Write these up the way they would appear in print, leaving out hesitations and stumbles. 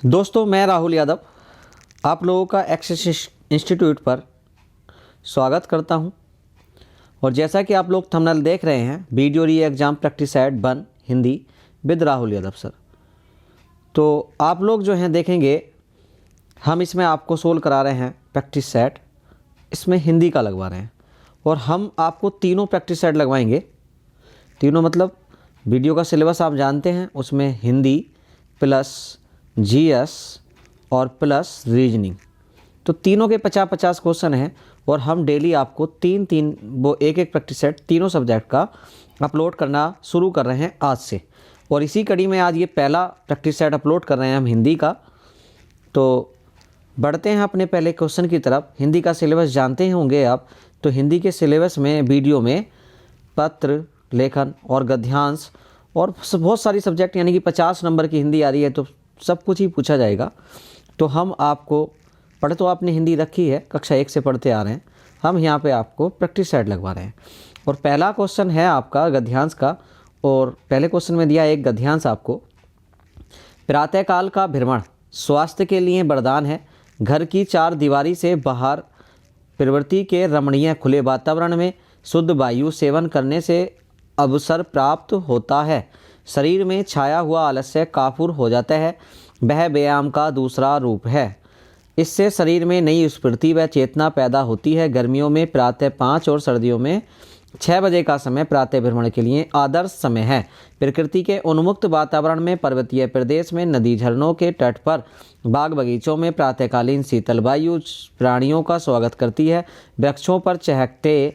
दोस्तों, मैं राहुल यादव आप लोगों का एक्सेस इंस्टीट्यूट पर स्वागत करता हूं। और जैसा कि आप लोग थंबनेल देख रहे हैं, वीडियो री exam practice set 1 Hindi with Rahul Yadav sir. तो आप लोग जो हैं देखेंगे, हम इसमें आपको सोल्व करा रहे हैं प्रैक्टिस सेट, इसमें हिंदी का लगवा रहे हैं। और हम आपको तीनों प्रैक्टिस सेट लगवाएंगे। तीनों मतलब वीडियो का सिलेबस आप जानते हैं, उसमें हिंदी प्लस जीएस और प्लस रीजनिंग, तो तीनों के 50-50 क्वेश्चन हैं। और हम डेली आपको एक प्रैक्टिस सेट तीनों सब्जेक्ट का अपलोड करना शुरू कर रहे हैं आज से। और इसी कड़ी में आज ये पहला प्रैक्टिस सेट अपलोड कर रहे हैं हम हिंदी का। तो बढ़ते हैं अपने पहले क्वेश्चन की तरफ। हिंदी का सिलेबस जानते होंगे आप, तो हिंदी के सिलेबस में वीडियो में पत्र लेखन और गद्यांश और बहुत सारी सब्जेक्ट यानी कि 50 नंबर की हिंदी आ रही है, तो सब कुछ ही पूछा जाएगा। तो हम आपको पढ़ तो आपने हिंदी रखी है, कक्षा 1 से पढ़ते आ रहे हैं, हम यहाँ पे आपको प्रैक्टिस सेट लगवा रहे हैं। और पहला क्वेश्चन है आपका गद्यांश का। और पहले क्वेश्चन में दिया एक गद्यांश आपको। प्रातःकाल का भ्रमण स्वास्थ्य के लिए वरदान है। घर की चार दीवारी से बाहर प्रवृत्ति के रमणीय खुले वातावरण में शुद्ध वायु सेवन करने से अवसर प्राप्त होता है। शरीर में छाया हुआ आलस्य काफूर हो जाता है। वह व्यायाम का दूसरा रूप है। इससे शरीर में नई स्फूर्ति व चेतना पैदा होती है। गर्मियों में प्रातः 5 और सर्दियों में 6 बजे का समय प्रातः भ्रमण के लिए आदर्श समय है। प्रकृति के उन्मुक्त वातावरण में, पर्वतीय प्रदेश में, नदी झरनों के तट पर, बाग बगीचों में प्रातःकालीन शीतल वायु प्राणियों का स्वागत करती है। वृक्षों पर चहकते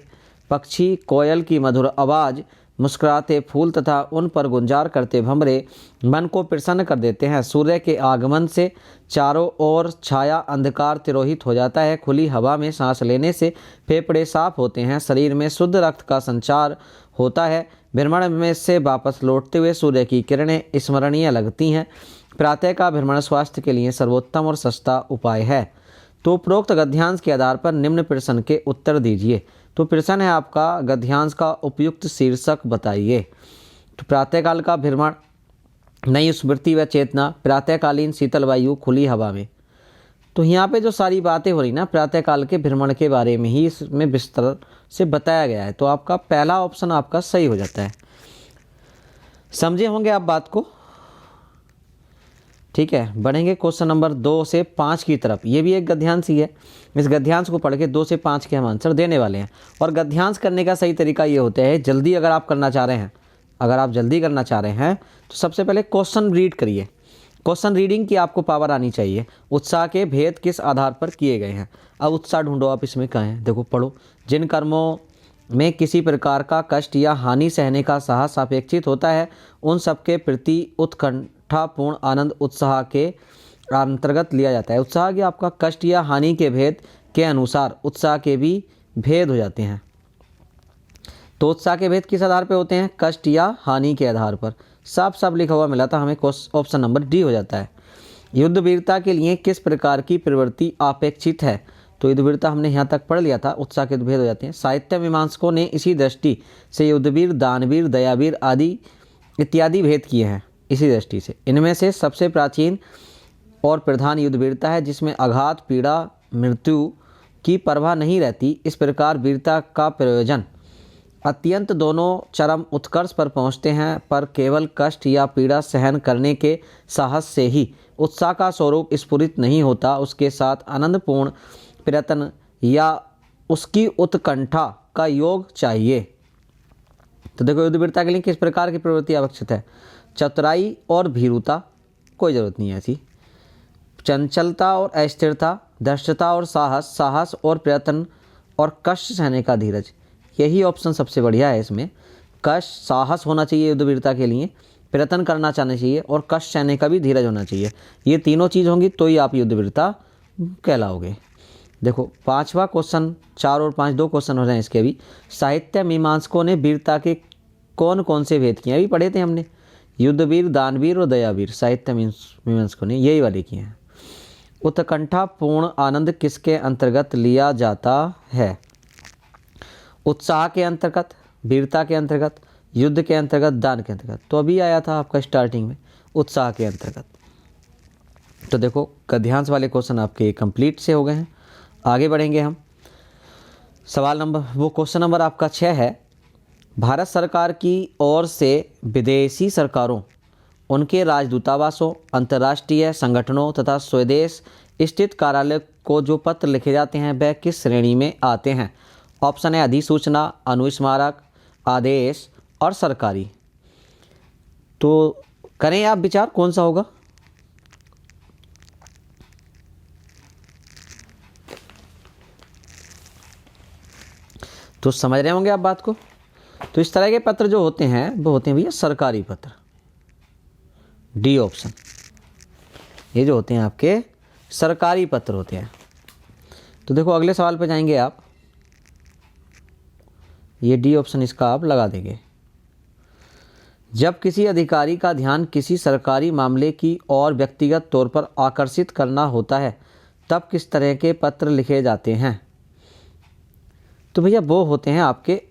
पक्षी, कोयल की मधुर आवाज़, मुस्कुराते फूल तथा उन पर गुंजार करते भंवरे मन को प्रसन्न कर देते हैं। सूर्य के आगमन से चारों ओर छाया अंधकार तिरोहित हो जाता है। खुली हवा में सांस लेने से फेफड़े साफ होते हैं। शरीर में शुद्ध रक्त का संचार होता है। भ्रमण में से वापस लौटते हुए सूर्य की किरणें स्मरणीय लगती हैं। प्रातः का भ्रमण स्वास्थ्य के लिए सर्वोत्तम और सस्ता उपाय है। तो उपरोक्त गद्यांश के आधार पर निम्न प्रश्न के उत्तर दीजिए। तो प्रश्न है आपका, गद्यांश का उपयुक्त शीर्षक बताइए। तो प्रातःकाल का भ्रमण, नई स्मृति व चेतना, प्रातःकालीन शीतल वायु, खुली हवा में। तो यहाँ पे जो सारी बातें हो रही ना, प्रातःकाल के भ्रमण के बारे में ही इसमें विस्तार से बताया गया है। तो आपका पहला ऑप्शन आपका सही हो जाता है। समझे होंगे आप बात को? ठीक है, बढ़ेंगे क्वेश्चन नंबर 2 से 5 की तरफ। ये भी एक गद्यांश ही है। इस गद्यांश को पढ़ के 2 से 5 के हम आंसर देने वाले हैं। और गद्यांश करने का सही तरीका ये होता है, जल्दी अगर आप करना चाह रहे हैं, तो सबसे पहले क्वेश्चन रीड करिए। क्वेश्चन रीडिंग की आपको पावर आनी चाहिए। उत्साह के भेद किस आधार पर किए गए हैं। अब उत्साह ढूंढो आप इसमें कहाँ है, देखो पढ़ो। जिन कर्मों में किसी प्रकार का कष्ट या हानि सहने का साहस अपेक्षित होता है, उन सबके प्रति उत्कंठापूर्ण आनंद उत्साह के अंतर्गत लिया जाता है। उत्साह के आपका कष्ट या हानि के भेद के अनुसार उत्साह के भी भेद हो जाते हैं। तो उत्साह के भेद किस आधार पर होते हैं? कष्ट या हानि के आधार पर। साफ साफ लिखा हुआ मिला था हमें, ऑप्शन नंबर डी हो जाता है। युद्ध वीरता के लिए किस प्रकार की प्रवृत्ति अपेक्षित है? तो युद्ध वीरता हमने यहाँ तक पढ़ लिया था। उत्साह के भेद हो जाते हैं। साहित्य मीमांसकों ने इसी दृष्टि से युद्धवीर, दानवीर, दयावीर आदि इत्यादि भेद किए हैं। इसी दृष्टि से इनमें से सबसे प्राचीन और प्रधान युद्ध वीरता है, जिसमें आघात, पीड़ा, मृत्यु की परवाह नहीं रहती। इस प्रकार वीरता का प्रयोजन अत्यंत दोनों चरम उत्कर्ष पर पहुंचते हैं, पर केवल कष्ट या पीड़ा सहन करने के साहस से ही उत्साह का स्वरूप स्फुरित नहीं होता। उसके साथ आनंदपूर्ण प्रयत्न या उसकी उत्कंठा का योग चाहिए। तो देखो, युद्ध वीरता के लिए किस प्रकार की प्रवृत्ति आवश्यक है? चतुराई और भीरुता, कोई ज़रूरत नहीं है ऐसी। चंचलता और अस्थिरता, धृष्टता और साहस, साहस और प्रयत्न, और कष्ट सहने का धीरज। यही ऑप्शन सबसे बढ़िया है इसमें। कष्ट, साहस होना चाहिए युद्ध वीरता के लिए, प्रयत्न करना चाहना चाहिए, और कष्ट सहने का भी धीरज होना चाहिए। ये तीनों चीज़ होंगी तो ही आप युद्ध वीरता कहलाओगे। देखो 5वां क्वेश्चन, 4 और 5 2 क्वेश्चन हो रहे हैं इसके भी। साहित्य मीमांसकों ने वीरता के कौन कौन से भेद किए? अभी पढ़े थे हमने, युद्धवीर, दानवीर और दयावीर। साहित्य मीमांसकों ने यही वाले किए हैं। उत्कंठापूर्ण आनंद किसके अंतर्गत लिया जाता है? उत्साह के अंतर्गत, वीरता के अंतर्गत, युद्ध के अंतर्गत, दान के अंतर्गत। तो अभी आया था आपका स्टार्टिंग में उत्साह के अंतर्गत। तो देखो गद्यांश वाले क्वेश्चन आपके कंप्लीट से हो गए हैं। आगे बढ़ेंगे हम। क्वेश्चन नंबर आपका 6 है। भारत सरकार की ओर से विदेशी सरकारों, उनके राजदूतावासों, अंतर्राष्ट्रीय संगठनों तथा स्वदेश स्थित कार्यालय को जो पत्र लिखे जाते हैं वह किस श्रेणी में आते हैं? ऑप्शन है अधिसूचना, अनुस्मारक, आदेश और सरकारी। तो करें आप विचार कौन सा होगा? तो समझ रहे होंगे आप बात को। तो इस तरह के पत्र जो होते हैं वो होते हैं भैया सरकारी पत्र, डी ऑप्शन। ये जो होते हैं आपके सरकारी पत्र होते हैं। तो देखो अगले सवाल पे जाएंगे आप, ये डी ऑप्शन इसका आप लगा देंगे। जब किसी अधिकारी का ध्यान किसी सरकारी मामले की ओर व्यक्तिगत तौर पर आकर्षित करना होता है तब किस तरह के पत्र लिखे जाते हैं? तो भैया वो होते हैं आपके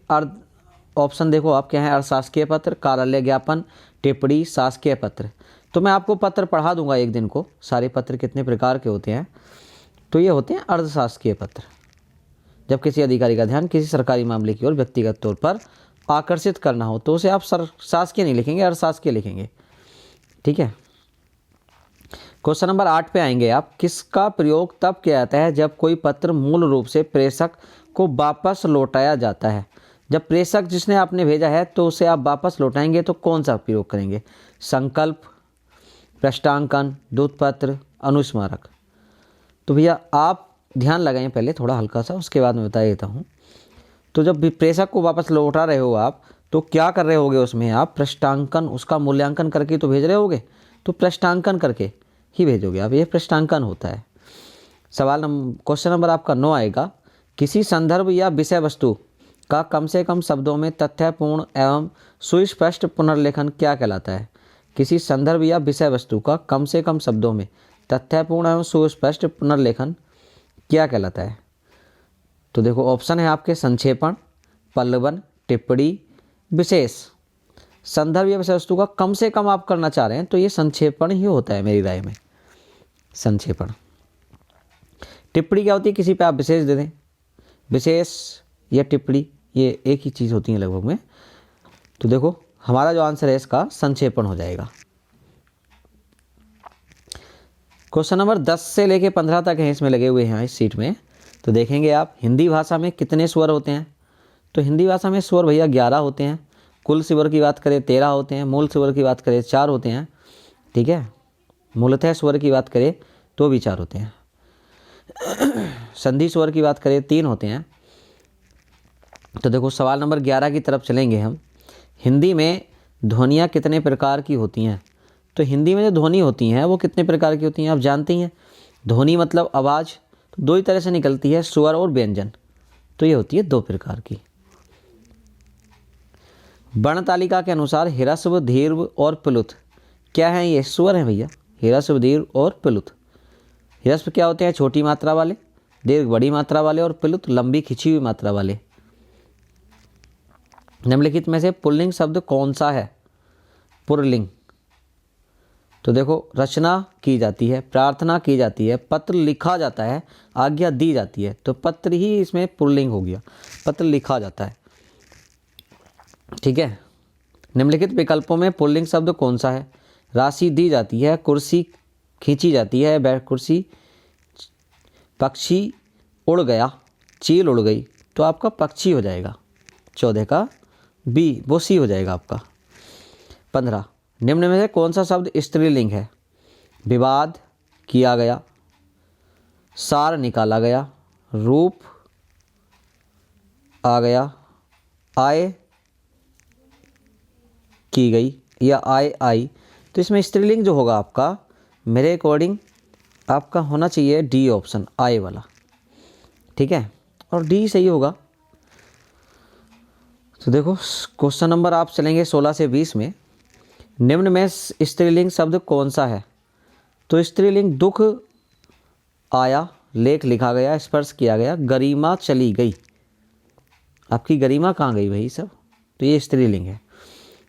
ऑप्शन देखो आप क्या है, अशासकीय पत्र, कार्यालय ज्ञापन, टिप्पणी, शासकीय पत्र। तो मैं आपको पत्र पढ़ा दूंगा एक दिन को, सारे पत्र कितने प्रकार के होते हैं। तो ये होते हैं अर्धशासकीय पत्र। जब किसी अधिकारी का ध्यान किसी सरकारी मामले की ओर व्यक्तिगत तौर पर आकर्षित करना हो तो उसे आप शासकीय नहीं लिखेंगे, अर्धशासकीय लिखेंगे। ठीक है। क्वेश्चन नंबर 8 पे आएंगे आप। किसका प्रयोग तब किया जाता है जब कोई पत्र मूल रूप से प्रेषक को वापस लौटाया जाता है? जब प्रेषक जिसने आपने भेजा है तो उसे आप वापस लौटाएंगे तो कौन सा प्रयोग करेंगे? संकल्प, पृष्ठांकन, दूतपत्र, अनुस्मारक। तो भैया आप ध्यान लगाएं पहले थोड़ा हल्का सा, उसके बाद मैं बता देता हूँ। तो जब भी प्रेषक को वापस लौटा रहे हो आप तो क्या कर रहे होगे उसमें आप? पृष्ठांकन, उसका मूल्यांकन करके तो भेज रहे होगे। तो पृष्ठांकन करके ही भेजोगे आप, ये पृष्ठांकन होता है। क्वेश्चन नंबर आपका 9 आएगा। किसी संदर्भ या विषय वस्तु का कम से कम शब्दों में तथ्यपूर्ण एवं सुस्पष्ट पुनर्लेखन क्या कहलाता है? किसी संदर्भ या विषय वस्तु का कम से कम शब्दों में तथ्यपूर्ण एवं सुस्पष्ट पुनर्लेखन क्या कहलाता है? तो देखो ऑप्शन है आपके संक्षेपण, पल्लवन, टिप्पणी, विशेष। संदर्भ या विषय वस्तु का कम से कम आप करना चाह रहे हैं तो ये संक्षेपण ही होता है मेरी राय में, संक्षेपण। टिप्पणी क्या होती है? किसी पे आप विशेष दे दें। विशेष या टिप्पणी ये एक ही चीज़ होती है लगभग में। तो देखो हमारा जो आंसर है इसका संक्षेपण हो जाएगा। क्वेश्चन नंबर 10 से लेके 15 तक हैं इसमें लगे हुए हैं इस सीट में। तो देखेंगे आप हिंदी भाषा में कितने स्वर होते हैं? तो हिंदी भाषा में स्वर भैया 11 होते हैं। कुल स्वर की बात करें 13 होते हैं। मूल स्वर की बात करें 4 होते हैं। ठीक है। मूलतः स्वर की बात करें तो भी 4 होते हैं। संधि स्वर की बात करें 3 होते हैं। तो देखो सवाल नंबर 11 की तरफ चलेंगे हम। हिंदी में ध्वनियाँ कितने प्रकार की होती हैं? तो हिंदी में जो ध्वनि होती हैं वो कितने प्रकार की होती हैं आप जानते ही हैं। ध्वनि मतलब आवाज़, तो 2 ही तरह से निकलती है, स्वर और व्यंजन। तो ये होती है 2 प्रकार की। वर्ण तालिका के अनुसार ह्रस्व, दीर्घ और प्लुत क्या है? ये स्वर है भैया, ह्रस्व, दीर्घ और प्लुत। ह्रस्व क्या होते हैं? छोटी मात्रा वाले, दीर्घ बड़ी मात्रा वाले और प्लुत लंबी खिंची हुई मात्रा वाले। निम्नलिखित में से पुल्लिंग शब्द कौन सा है? पुल्लिंग। तो देखो रचना की जाती है, प्रार्थना की जाती है, पत्र लिखा जाता है, आज्ञा दी जाती है। तो पत्र ही इसमें पुल्लिंग हो गया, पत्र लिखा जाता है। ठीक है। निम्नलिखित विकल्पों में पुल्लिंग शब्द कौन सा है? राशि दी जाती है, कुर्सी खींची जाती है, कुर्सी, पक्षी उड़ गया, चील उड़ गई। तो आपका पक्षी हो जाएगा 14 का बी, वो सी हो जाएगा आपका। 15 निम्न में से कौन सा शब्द स्त्रीलिंग है? विवाद किया गया, सार निकाला गया, रूप आ गया, आय की गई या आय आई। तो इसमें स्त्रीलिंग जो होगा आपका मेरे अकॉर्डिंग आपका होना चाहिए डी ऑप्शन, आय वाला। ठीक है, और डी सही होगा। तो देखो क्वेश्चन नंबर आप चलेंगे 16 से 20 में। निम्न में स्त्रीलिंग शब्द कौन सा है? तो स्त्रीलिंग दुख आया, लेख लिखा गया, स्पर्श किया गया, गरिमा चली गई। आपकी गरिमा कहाँ गई भाई सब? तो ये स्त्रीलिंग है।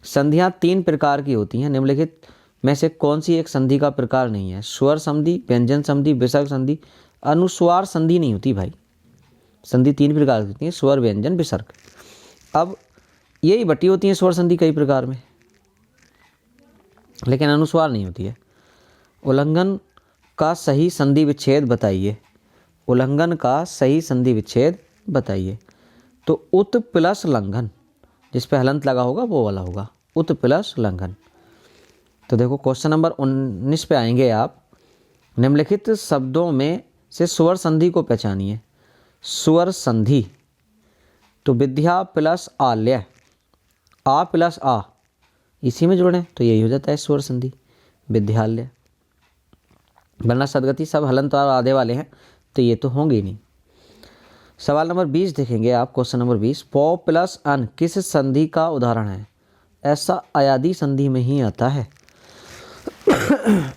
संधियाँ 3 प्रकार की होती हैं। निम्नलिखित में से कौन सी एक संधि का प्रकार नहीं है? स्वर संधि, व्यंजन संधि, विसर्ग संधि, अनुस्वार संधि नहीं होती भाई। संधि 3 प्रकार की होती है, स्वर, व्यंजन, विसर्ग। अब यही बटी होती है स्वर संधि कई प्रकार में, लेकिन अनुस्वार नहीं होती है। उल्लंघन का सही संधि विच्छेद बताइए। उल्लंघन का सही संधि विच्छेद बताइए। तो उत प्लस लंघन, जिस पे हलंत लगा होगा वो वाला होगा, उत प्लस लंघन। तो देखो क्वेश्चन नंबर 19 पे आएंगे आप। निम्नलिखित शब्दों में से स्वर संधि को पहचानिए। स्वर संधि, तो विद्या प्लस आल्य, आ प्लस आ, इसी में जोड़ें तो यही हो जाता है स्वर संधि, विद्यालय। वरना सदगति सब हलंत और आधे वाले हैं, तो ये तो होंगे ही नहीं। सवाल नंबर 20 देखेंगे आप। क्वेश्चन नंबर 20, पौ प्लस अन किस संधि का उदाहरण है? ऐसा अयादी संधि में ही आता है।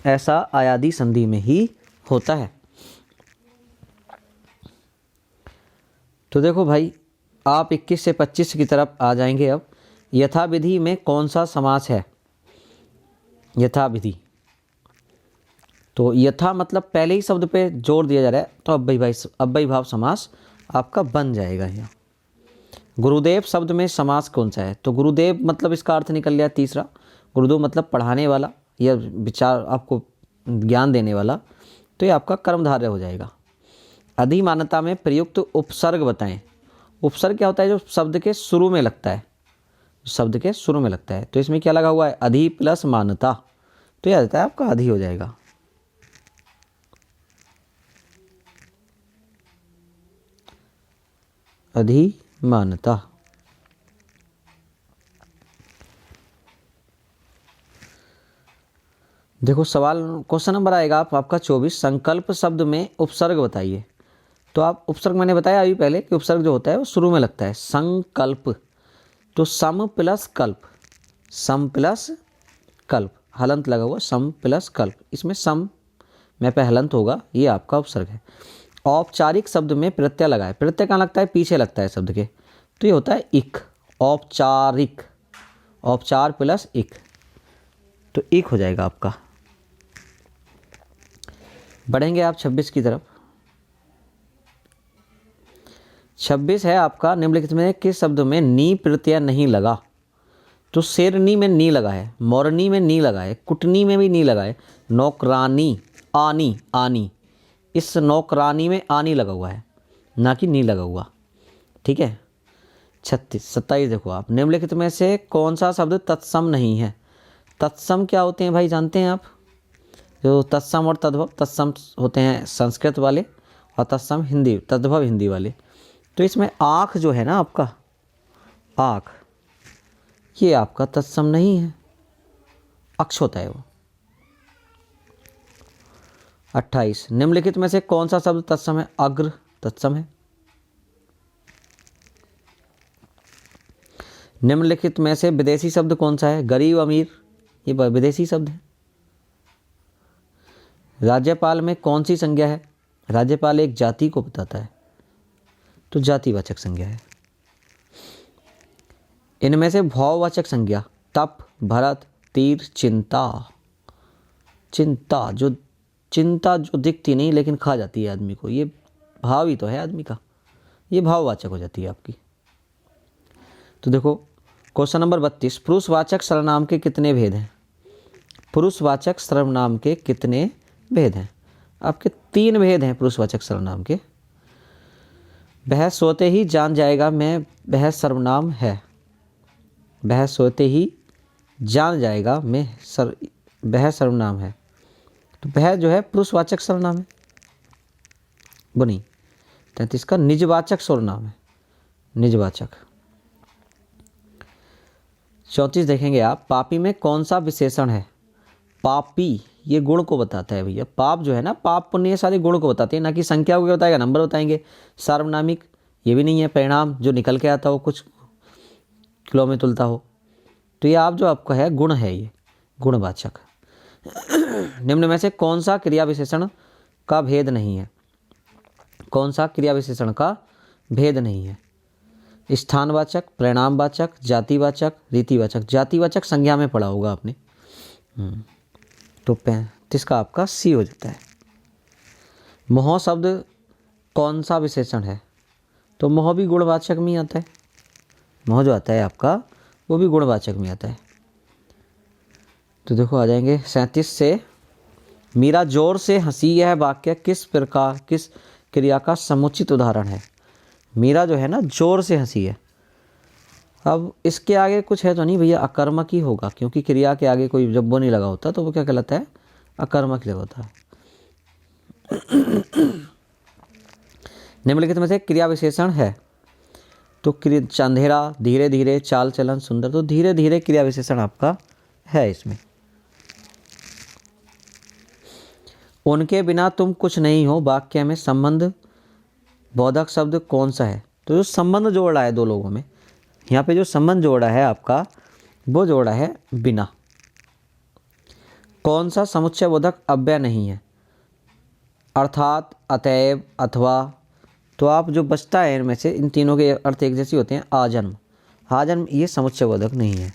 ऐसा अयादी संधि में ही होता है। तो देखो भाई, आप 21 से 25 की तरफ आ जाएंगे। अब यथाविधि में कौन सा समास है? यथाविधि, तो यथा मतलब पहले ही शब्द पे जोर दिया जा रहा है, तो अव्ययी भाव समास आपका बन जाएगा यहाँ। गुरुदेव शब्द में समास कौन सा है? तो गुरुदेव मतलब इसका अर्थ निकल गया तीसरा। गुरुदेव मतलब पढ़ाने वाला या विचार आपको ज्ञान देने वाला, तो ये आपका कर्मधारय हो जाएगा। अधिमानता में प्रयुक्त उपसर्ग बताएं। उपसर्ग क्या होता है? जो शब्द के शुरू में लगता है, शब्द के शुरू में लगता है। तो इसमें क्या लगा हुआ है? अधि प्लस मानता, तो यह आ जाता है आपका अधि हो जाएगा। अधिमानता। देखो सवाल क्वेश्चन नंबर आएगा आपका 24, संकल्प शब्द में उपसर्ग बताइए। तो आप उपसर्ग मैंने बताया अभी पहले कि उपसर्ग जो होता है वो शुरू में लगता है। संकल्प, तो सम प्लस कल्प, सम प्लस कल्प, हलंत लगा हुआ, सम प्लस कल्प, इसमें सम में पे हलंत होगा, ये आपका उपसर्ग है। औपचारिक शब्द में प्रत्यय लगाए। प्रत्यय कहाँ लगता है? पीछे लगता है शब्द के, तो ये होता है इक। औपचारिक, औपचार प्लस इक, तो इक हो जाएगा आपका। बढ़ेंगे आप 26 की तरफ। 26 है आपका, निम्नलिखित में किस शब्द में नी प्रत्यय नहीं लगा? तो शेरनी में नी लगा है, मोरनी में नी लगा है, कुटनी में भी नी लगा है, नौकरानी, आनी, आनी, इस नौकरानी में आनी लगा हुआ है, ना कि नी लगा हुआ। ठीक है। 27 देखो आप। निम्नलिखित में से कौन सा शब्द तत्सम नहीं है? तत्सम क्या होते हैं भाई, जानते हैं आप? जो तत्सम और तद्भव, तत्सम होते हैं संस्कृत वाले और तत्सम हिंदी, तद्भव हिंदी वाले। तो इसमें आँख जो है ना आपका, आँख, ये आपका तत्सम नहीं है, अक्ष होता है वो। 28, निम्नलिखित में से कौन सा शब्द तत्सम है? अग्र तत्सम है। निम्नलिखित में से विदेशी शब्द कौन सा है? गरीब, अमीर, ये विदेशी शब्द है। राज्यपाल में कौन सी संज्ञा है? राज्यपाल एक जाति को बताता है, तो जातिवाचक संज्ञा है। इनमें से भाववाचक संज्ञा तप, भरत, तीर, चिंता। चिंता जो दिखती नहीं लेकिन खा जाती है आदमी को, ये भाव ही तो है आदमी का, ये भाववाचक हो जाती है आपकी। तो देखो क्वेश्चन नंबर 32, पुरुषवाचक सर्वनाम के कितने भेद हैं? पुरुषवाचक सर्वनाम के कितने भेद हैं? आपके 3 भेद हैं पुरुषवाचक सर्वनाम के। वह सोते ही जान जाएगा मैं वह सर्वनाम है। वह सोते ही जान जाएगा मैं वह सर्वनाम है। तो वह जो है पुरुषवाचक सर्वनाम है, वो नहीं। 33 का निजवाचक सर्वनाम है, निजवाचक। 34 देखेंगे आप। पापी में कौन सा विशेषण है? पापी ये गुण को बताता है भैया। पाप जो है ना, पाप पुण्य, सारे गुण को बताते हैं, ना कि संख्या को क्या बताएगा, नंबर बताएंगे। सार्वनामिक ये भी नहीं है, परिणाम जो निकल के आता हो, कुछ किलो में तुलता हो। तो ये आप जो आपका है गुण है, ये गुणवाचक। निम्न में से कौन सा क्रिया विशेषण का भेद नहीं है? कौन सा क्रिया विशेषण का भेद नहीं है? स्थानवाचक, परिणामवाचक, जातिवाचक, रीतिवाचक। जातिवाचक संज्ञा में पढ़ा होगा आपने। तो 35 का आपका सी हो जाता है। मोह शब्द कौन सा विशेषण है? तो मोह भी गुणवाचक में ही आता है। मोह जो आता है आपका वो भी गुणवाचक में आता है। तो देखो आ जाएंगे 37 से, मीरा जोर से हंसी, यह वाक्य किस क्रिया का समुचित उदाहरण है? मीरा जो है ना जोर से हंसी है। अब इसके आगे कुछ है तो नहीं भैया, अकर्मक ही होगा, क्योंकि क्रिया के आगे कोई जब वो नहीं लगा होता तो वो क्या कहलाता है? अकर्मक लगा होता है। निम्नलिखित में से क्रिया विशेषण है, तो अंधेरा, धीरे धीरे, चाल चलन, सुंदर। तो धीरे धीरे क्रिया विशेषण आपका है इसमें। उनके बिना तुम कुछ नहीं हो, वाक्य में संबंध बोधक शब्द कौन सा है? तो जो संबंध जोड़ा है दो लोगों में, यहाँ पे जो संबंध जोड़ा है आपका वो जोड़ा है बिना। कौन सा समुच्चय बोधक अव्यय नहीं है? अर्थात, अतएव, अथवा। तो आप जो बचता है इनमें से, इन तीनों के अर्थ एक जैसे होते हैं। आजन्म, आजन्म ये समुच्चय बोधक नहीं है।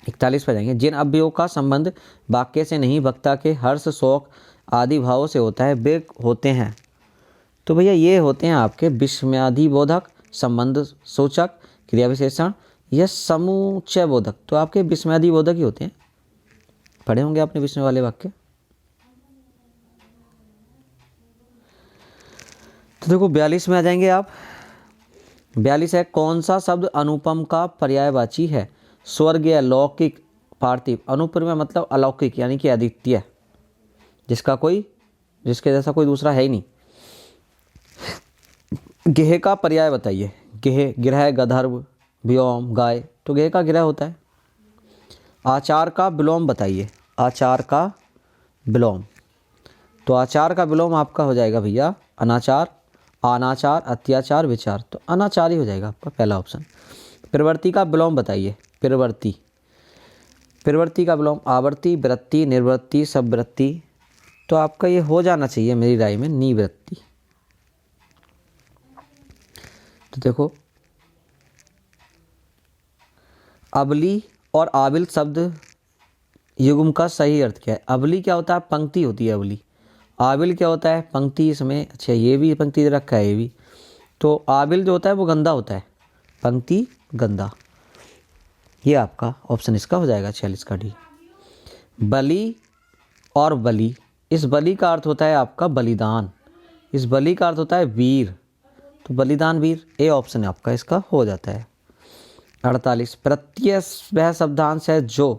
41 पर जाएंगे। जिन अव्ययों का संबंध वाक्य से नहीं, वक्ता के हर्ष, शोक आदि भावों से होता है, वे होते हैं। तो भैया ये होते हैं आपके विस्मयादि बोधक, संबंध सूचक, क्रिया विशेषण या समुच्चय बोधक। तो आपके विस्मयादि बोधक ही होते हैं। पढ़े होंगे आपने विस्मय वाले वाक्य। तो देखो 42 में आ जाएंगे आप। 42 है, कौन सा शब्द अनुपम का पर्यायवाची है? स्वर्गीय, लौकिक, पार्थिव। अनुपम मतलब अलौकिक यानी कि अद्वितीय, जिसके जैसा कोई दूसरा है ही नहीं। गेह का पर्याय बताइए। गेह, गिरह, गंधर्व, व्योम, गाय। तो गेह का गिरह होता है। आचार का विलोम बताइए। आचार का विलोम, तो आचार का विलोम आपका हो जाएगा भैया अनाचार, अनाचार, अत्याचार, विचार। तो अनाचार ही हो जाएगा आपका पहला ऑप्शन। प्रवृत्ति का विलोम बताइए। प्रवृत्ति का विलोम आवर्ती, वृत्ति, निर्वृत्ति, सबवृत्ति। तो आपका ये हो जाना चाहिए मेरी राय में निवृत्ति। तो देखो अबली और आबिल शब्द युग्म का सही अर्थ क्या है? अबली क्या होता है? पंक्ति होती है अबली। आबिल क्या होता है? पंक्ति। इसमें अच्छा ये भी पंक्ति रखा है ये भी। तो आबिल जो होता है वो गंदा होता है, पंक्ति गंदा। ये आपका ऑप्शन इसका हो जाएगा 46 का डी। बलि और बलि, इस बलि का अर्थ होता है आपका बलिदान, इस बलि का अर्थ होता है वीर। तो बलिदान वीर, ए ऑप्शन आपका इसका हो जाता है। 48 प्रत्यय वह शब्दांश है जो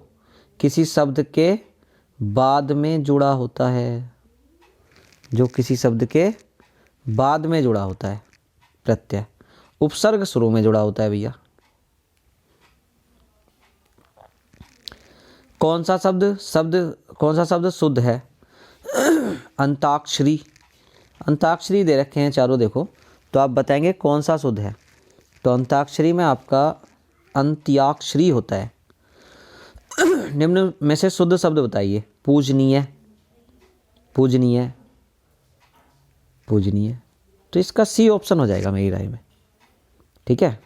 किसी शब्द के बाद में जुड़ा होता है। जो किसी शब्द के बाद में जुड़ा होता है प्रत्यय, उपसर्ग शुरू में जुड़ा होता है भैया। कौन सा शब्द शुद्ध है? अंताक्षरी। अंताक्षरी दे रखे हैं चारों, देखो तो आप बताएंगे कौन सा शुद्ध है। तो अंताक्षरी में आपका अंत्याक्षरी होता है। निम्न में से शुद्ध शब्द बताइए। पूजनीय, पूजनीय, पूजनीय। तो इसका सी ऑप्शन हो जाएगा मेरी राय में। ठीक है।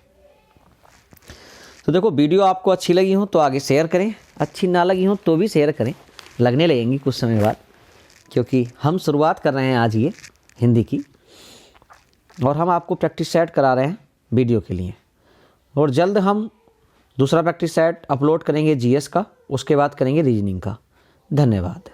तो देखो वीडियो आपको अच्छी लगी हो तो आगे शेयर करें, अच्छी ना लगी हो तो भी शेयर करें। लगने लगेंगी कुछ समय बाद, क्योंकि हम शुरुआत कर रहे हैं आज ये हिंदी की, और हम आपको प्रैक्टिस सेट करा रहे हैं वीडियो के लिए। और जल्द हम दूसरा प्रैक्टिस सेट अपलोड करेंगे जीएस का, उसके बाद करेंगे रीजनिंग का। धन्यवाद।